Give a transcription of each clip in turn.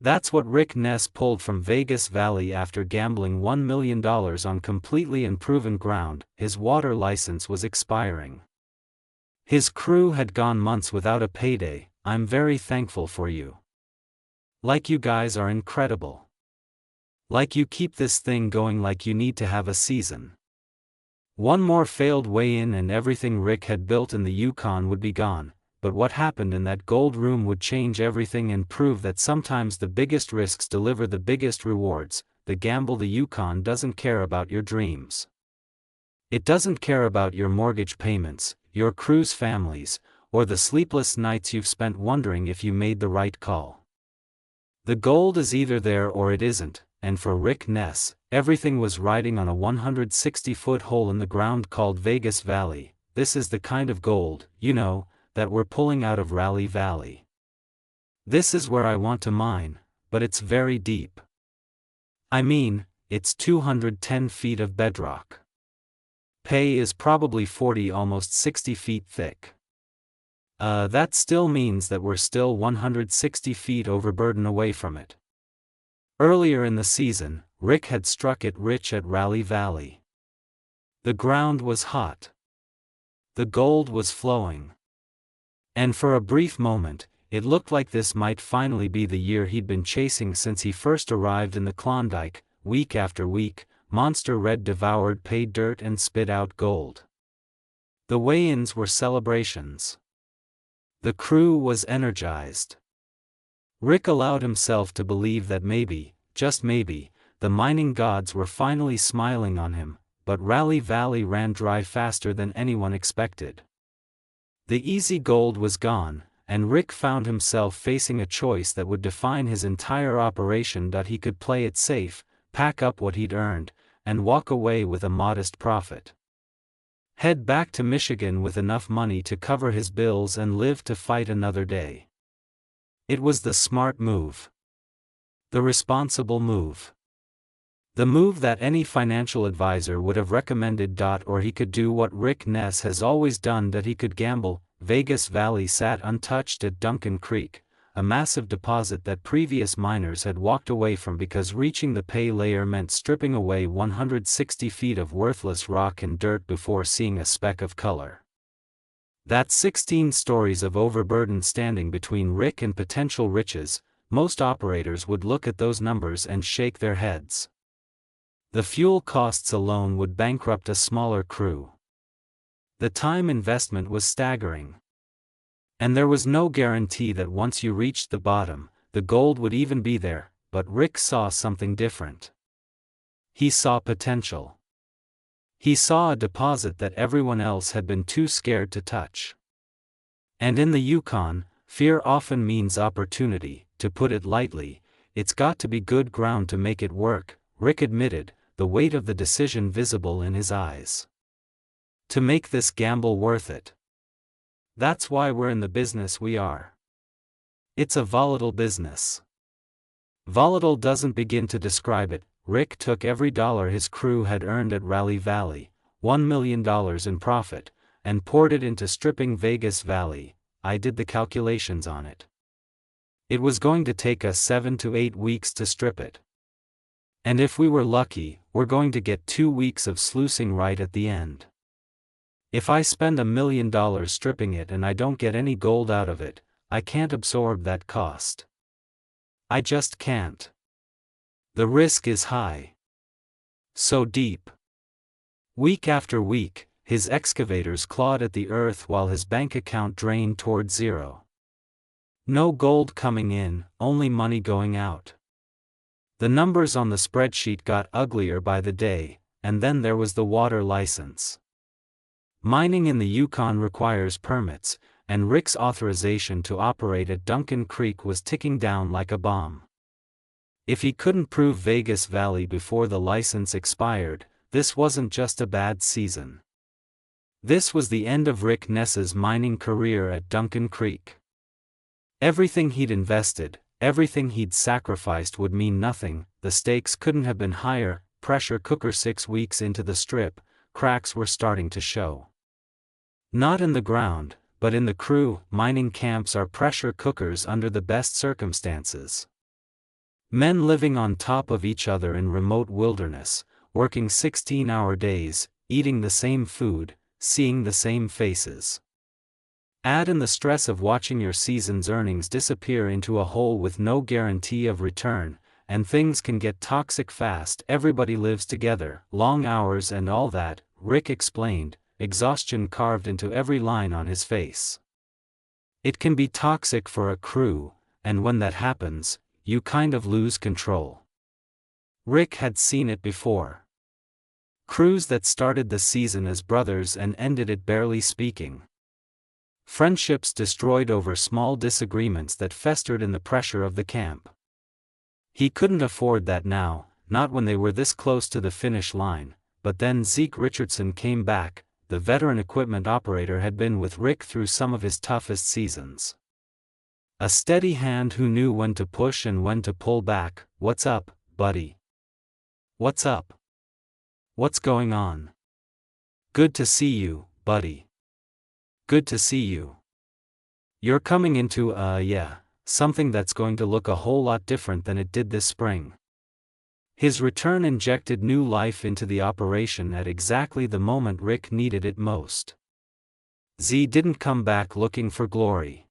That's what Rick Ness pulled from Vegas Valley after gambling $1 million on completely unproven ground. His water license was expiring. His crew had gone months without a payday. I'm very thankful for you. Like you guys are incredible. Like you keep this thing going like you need to have a season. One more failed weigh-in and everything Rick had built in the Yukon would be gone, but what happened in that gold room would change everything and prove that sometimes the biggest risks deliver the biggest rewards. The gamble. The Yukon doesn't care about your dreams. It doesn't care about your mortgage payments, your crew's families, or the sleepless nights you've spent wondering if you made the right call. The gold is either there or it isn't, and for Rick Ness, everything was riding on a 160-foot hole in the ground called Vegas Valley. This is the kind of gold, you know, that we're pulling out of Rally Valley. This is where I want to mine, but it's very deep. I mean, it's 210 feet of bedrock. Pay is probably 40, almost 60 feet thick. That still means that we're still 160 feet overburden away from it. Earlier in the season, Rick had struck it rich at Rally Valley. The ground was hot. The gold was flowing. And for a brief moment, it looked like this might finally be the year he'd been chasing since he first arrived in the Klondike. Week after week, Monster Red devoured pay dirt and spit out gold. The weigh-ins were celebrations. The crew was energized. Rick allowed himself to believe that maybe, just maybe, the mining gods were finally smiling on him, but Rally Valley ran dry faster than anyone expected. The easy gold was gone, and Rick found himself facing a choice that would define his entire operation. He could play it safe, pack up what he'd earned, and walk away with a modest profit. Head back to Michigan with enough money to cover his bills and live to fight another day. It was the smart move. The responsible move. The move that any financial advisor would have recommended. Or he could do what Rick Ness has always done, that he could gamble. Vegas Valley sat untouched at Duncan Creek, a massive deposit that previous miners had walked away from because reaching the pay layer meant stripping away 160 feet of worthless rock and dirt before seeing a speck of color. That's 16 stories of overburden standing between Rick and potential riches. Most operators would look at those numbers and shake their heads. The fuel costs alone would bankrupt a smaller crew. The time investment was staggering. And there was no guarantee that once you reached the bottom, the gold would even be there. But Rick saw something different. He saw potential. He saw a deposit that everyone else had been too scared to touch. And in the Yukon, fear often means opportunity. To put it lightly, it's got to be good ground to make it work, Rick admitted, the weight of the decision visible in his eyes. To make this gamble worth it. That's why we're in the business we are. It's a volatile business. Volatile doesn't begin to describe it. Rick took every dollar his crew had earned at Rally Valley, $1 million in profit, and poured it into stripping Vegas Valley. I did the calculations on it. It was going to take us 7 to 8 weeks to strip it. And if we were lucky, we're going to get 2 weeks of sluicing right at the end. If I spend $1 million stripping it and I don't get any gold out of it, I can't absorb that cost. I just can't. The risk is high. So deep. Week after week, his excavators clawed at the earth while his bank account drained toward zero. No gold coming in, only money going out. The numbers on the spreadsheet got uglier by the day, and then there was the water license. Mining in the Yukon requires permits, and Rick's authorization to operate at Duncan Creek was ticking down like a bomb. If he couldn't prove Vegas Valley before the license expired, this wasn't just a bad season. This was the end of Rick Ness's mining career at Duncan Creek. Everything he'd invested, everything he'd sacrificed would mean nothing. The stakes couldn't have been higher. Pressure cooker. 6 weeks into the strip, cracks were starting to show. Not in the ground, but in the crew. Mining camps are pressure cookers under the best circumstances. Men living on top of each other in remote wilderness, working 16-hour days, eating the same food, seeing the same faces. Add in the stress of watching your season's earnings disappear into a hole with no guarantee of return, and things can get toxic fast. Everybody lives together, long hours and all that, Rick explained, exhaustion carved into every line on his face. It can be toxic for a crew, and when that happens, you kind of lose control. Rick had seen it before. Crews that started the season as brothers and ended it barely speaking. Friendships destroyed over small disagreements that festered in the pressure of the camp. He couldn't afford that now, not when they were this close to the finish line, but then Zeke Richardson came back. The veteran equipment operator had been with Rick through some of his toughest seasons. A steady hand who knew when to push and when to pull back. "What's up, buddy? What's up? What's going on? Good to see you, buddy. Good to see you. You're coming into something that's going to look a whole lot different than it did this spring." His return injected new life into the operation at exactly the moment Rick needed it most. Z didn't come back looking for glory.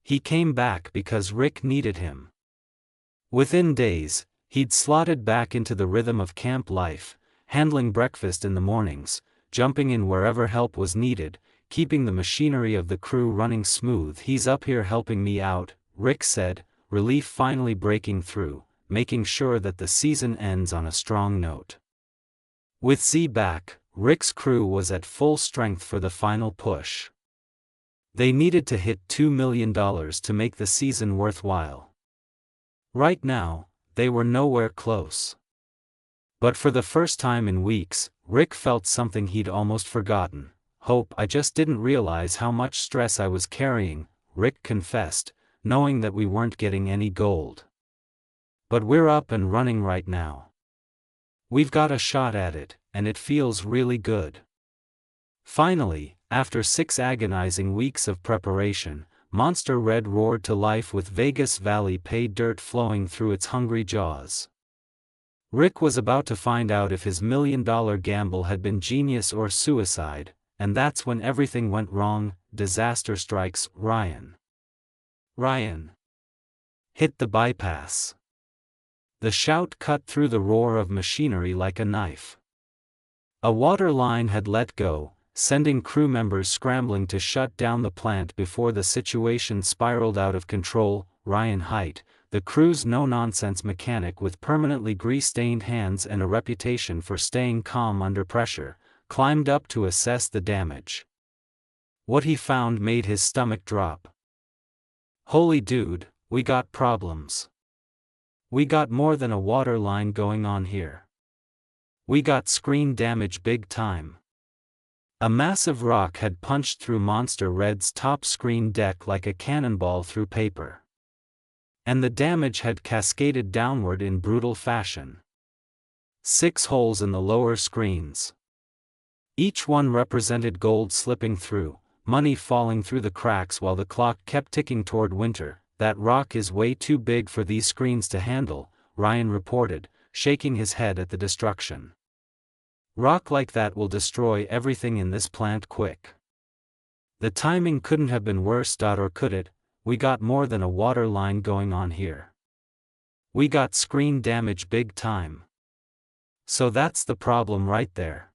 He came back because Rick needed him. Within days, he'd slotted back into the rhythm of camp life, handling breakfast in the mornings, jumping in wherever help was needed, keeping the machinery of the crew running smooth. "He's up here helping me out," Rick said, relief finally breaking through, making sure that the season ends on a strong note. With Z back, Rick's crew was at full strength for the final push. They needed to hit $2 million to make the season worthwhile. Right now, they were nowhere close. But for the first time in weeks, Rick felt something he'd almost forgotten. "Hope I just didn't realize how much stress I was carrying," Rick confessed, knowing that we weren't getting any gold. "But we're up and running right now. We've got a shot at it, and it feels really good." Finally, after 6 agonizing weeks of preparation, Monster Red roared to life with Vegas Valley pay dirt flowing through its hungry jaws. Rick was about to find out if his $1 million gamble had been genius or suicide, and that's when everything went wrong. Disaster strikes. Ryan hit the bypass. The shout cut through the roar of machinery like a knife. A water line had let go, sending crew members scrambling to shut down the plant before the situation spiraled out of control. Ryan Haidt, the crew's no-nonsense mechanic with permanently grease-stained hands and a reputation for staying calm under pressure, climbed up to assess the damage. What he found made his stomach drop. "Holy dude, we got problems. We got more than a water line going on here. We got screen damage big time." A massive rock had punched through Monster Red's top screen deck like a cannonball through paper. And the damage had cascaded downward in brutal fashion. 6 holes in the lower screens. Each one represented gold slipping through, money falling through the cracks while the clock kept ticking toward winter. "That rock is way too big for these screens to handle," Ryan reported, shaking his head at the destruction. "Rock like that will destroy everything in this plant quick." The timing couldn't have been worse. Or could it? We got more than a water line going on here. We got screen damage big time. So that's the problem right there.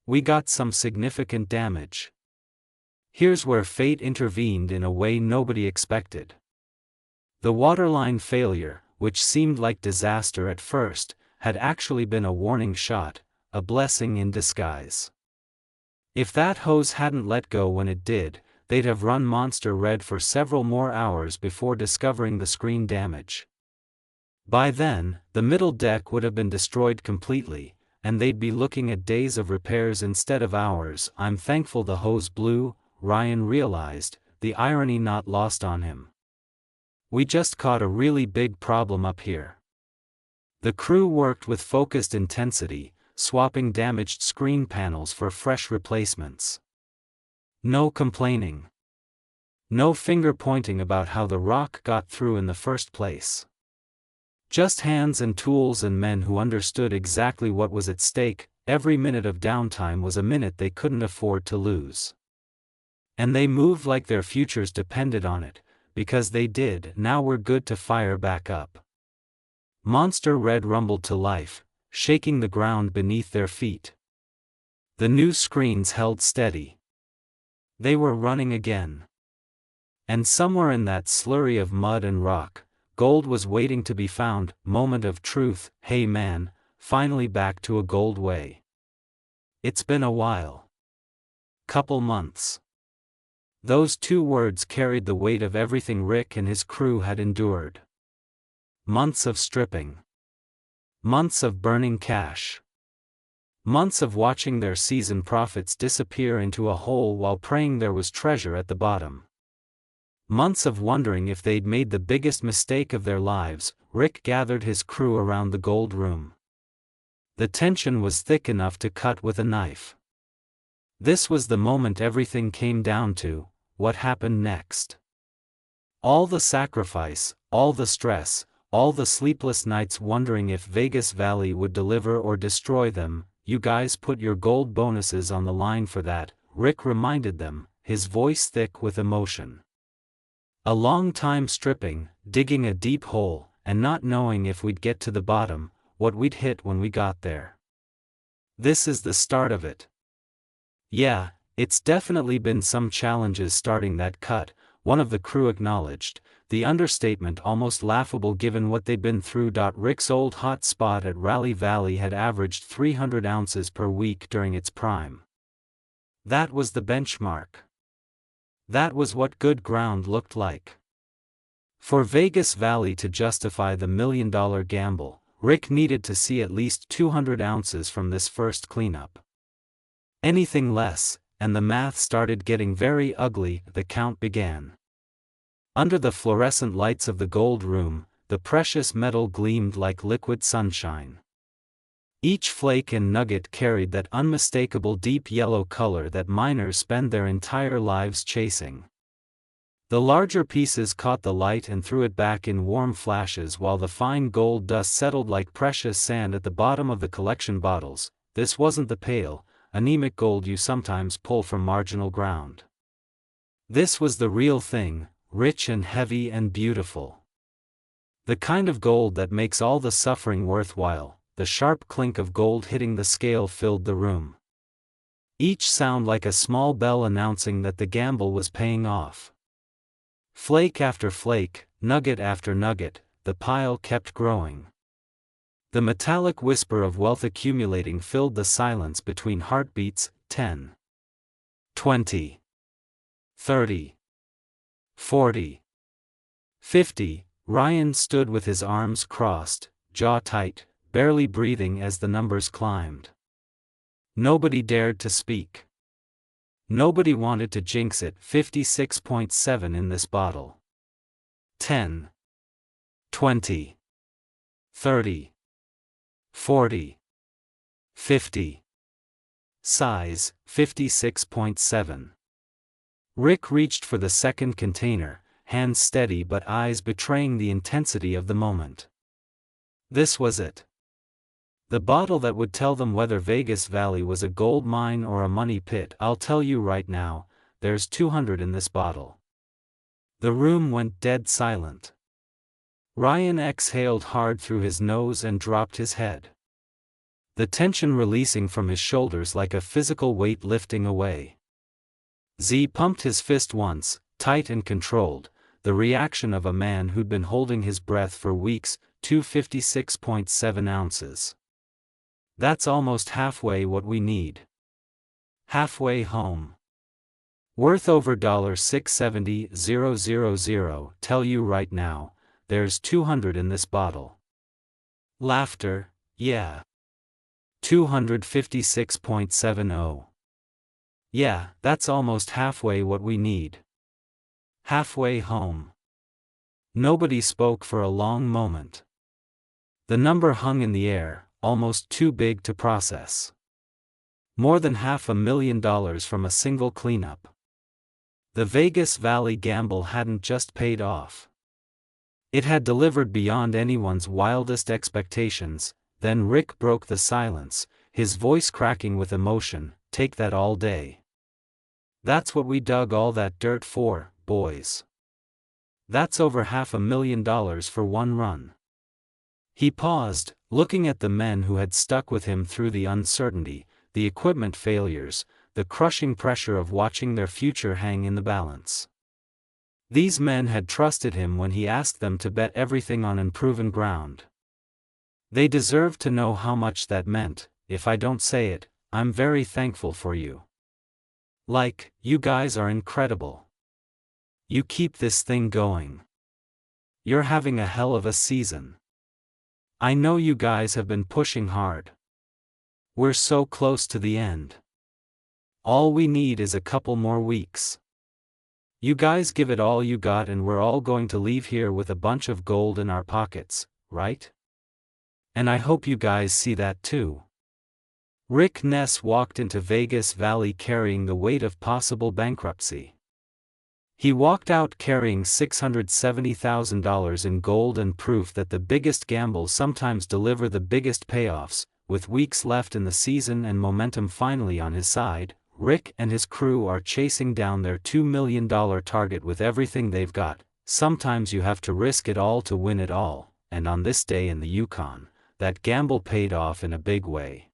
We got some significant damage. Here's where fate intervened in a way nobody expected. The waterline failure, which seemed like disaster at first, had actually been a warning shot, a blessing in disguise. If that hose hadn't let go when it did, they'd have run Monster Red for several more hours before discovering the screen damage. By then, the middle deck would have been destroyed completely, and they'd be looking at days of repairs instead of hours. "I'm thankful the hose blew," Ryan realized, the irony not lost on him. "We just caught a really big problem up here." The crew worked with focused intensity, swapping damaged screen panels for fresh replacements. No complaining. No finger pointing about how the rock got through in the first place. Just hands and tools and men who understood exactly what was at stake. Every minute of downtime was a minute they couldn't afford to lose. And they moved like their futures depended on it, because they did. Now we're good to fire back up. Monster Red rumbled to life, shaking the ground beneath their feet. The new screens held steady. They were running again. And somewhere in that slurry of mud and rock, gold was waiting to be found. Moment of truth. Hey man, finally back to a gold way. It's been a while. Couple months. Those two words carried the weight of everything Rick and his crew had endured. Months of stripping. Months of burning cash. Months of watching their season profits disappear into a hole while praying there was treasure at the bottom. Months of wondering if they'd made the biggest mistake of their lives. Rick gathered his crew around the gold room. The tension was thick enough to cut with a knife. This was the moment everything came down to: what happened next. All the sacrifice, all the stress, all the sleepless nights wondering if Vegas Valley would deliver or destroy them. You guys put your gold bonuses on the line for that, Rick reminded them, his voice thick with emotion. A long time stripping, digging a deep hole, and not knowing if we'd get to the bottom, what we'd hit when we got there. This is the start of it. Yeah, it's definitely been some challenges starting that cut, one of the crew acknowledged, the understatement almost laughable given what they'd been through. Rick's old hot spot at Rally Valley had averaged 300 ounces per week during its prime. That was the benchmark. That was what good ground looked like. For Vegas Valley to justify the $1 million gamble, Rick needed to see at least 200 ounces from this first cleanup. Anything less, and the math started getting very ugly. The count began. Under the fluorescent lights of the gold room, the precious metal gleamed like liquid sunshine. Each flake and nugget carried that unmistakable deep yellow color that miners spend their entire lives chasing. The larger pieces caught the light and threw it back in warm flashes while the fine gold dust settled like precious sand at the bottom of the collection bottles. This wasn't the pale, anemic gold you sometimes pull from marginal ground. This was the real thing, rich and heavy and beautiful. The kind of gold that makes all the suffering worthwhile. The sharp clink of gold hitting the scale filled the room. Each sound like a small bell announcing that the gamble was paying off. Flake after flake, nugget after nugget, the pile kept growing. The metallic whisper of wealth accumulating filled the silence between heartbeats. 10. 20. 30. 40. 50. Ryan stood with his arms crossed, jaw tight, barely breathing as the numbers climbed. Nobody dared to speak. Nobody wanted to jinx it. 56.7 in this bottle. 10. 20. 30. 40. 50. Size, 56.7. Rick reached for the second container, hands steady but eyes betraying the intensity of the moment. This was it. The bottle that would tell them whether Vegas Valley was a gold mine or a money pit. I'll tell you right now, there's 200 in this bottle. The room went dead silent. Ryan exhaled hard through his nose and dropped his head. The tension releasing from his shoulders like a physical weight lifting away. Z pumped his fist once, tight and controlled, the reaction of a man who'd been holding his breath for weeks. 256.7 ounces. That's almost halfway what we need. Halfway home. Worth over $670,000. Tell you right now, there's 200 in this bottle. Laughter, yeah. 256.70. Yeah, that's almost halfway what we need. Halfway home. Nobody spoke for a long moment. The number hung in the air, almost too big to process. More than $500,000 from a single cleanup. The Vegas Valley gamble hadn't just paid off. It had delivered beyond anyone's wildest expectations. Then Rick broke the silence, his voice cracking with emotion. Take that all day. That's what we dug all that dirt for, boys. That's over $500,000 for one run. He paused, looking at the men who had stuck with him through the uncertainty, the equipment failures, the crushing pressure of watching their future hang in the balance. These men had trusted him when he asked them to bet everything on unproven ground. They deserved to know how much that meant. If I don't say it, I'm very thankful for you. Like, you guys are incredible. You keep this thing going. You're having a hell of a season. I know you guys have been pushing hard. We're so close to the end. All we need is a couple more weeks. You guys give it all you got and we're all going to leave here with a bunch of gold in our pockets, right? And I hope you guys see that too. Rick Ness walked into Vegas Valley carrying the weight of possible bankruptcy. He walked out carrying $670,000 in gold and proof that the biggest gambles sometimes deliver the biggest payoffs. With weeks left in the season and momentum finally on his side, Rick and his crew are chasing down their $2 million target with everything they've got. Sometimes you have to risk it all to win it all, and on this day in the Yukon, that gamble paid off in a big way.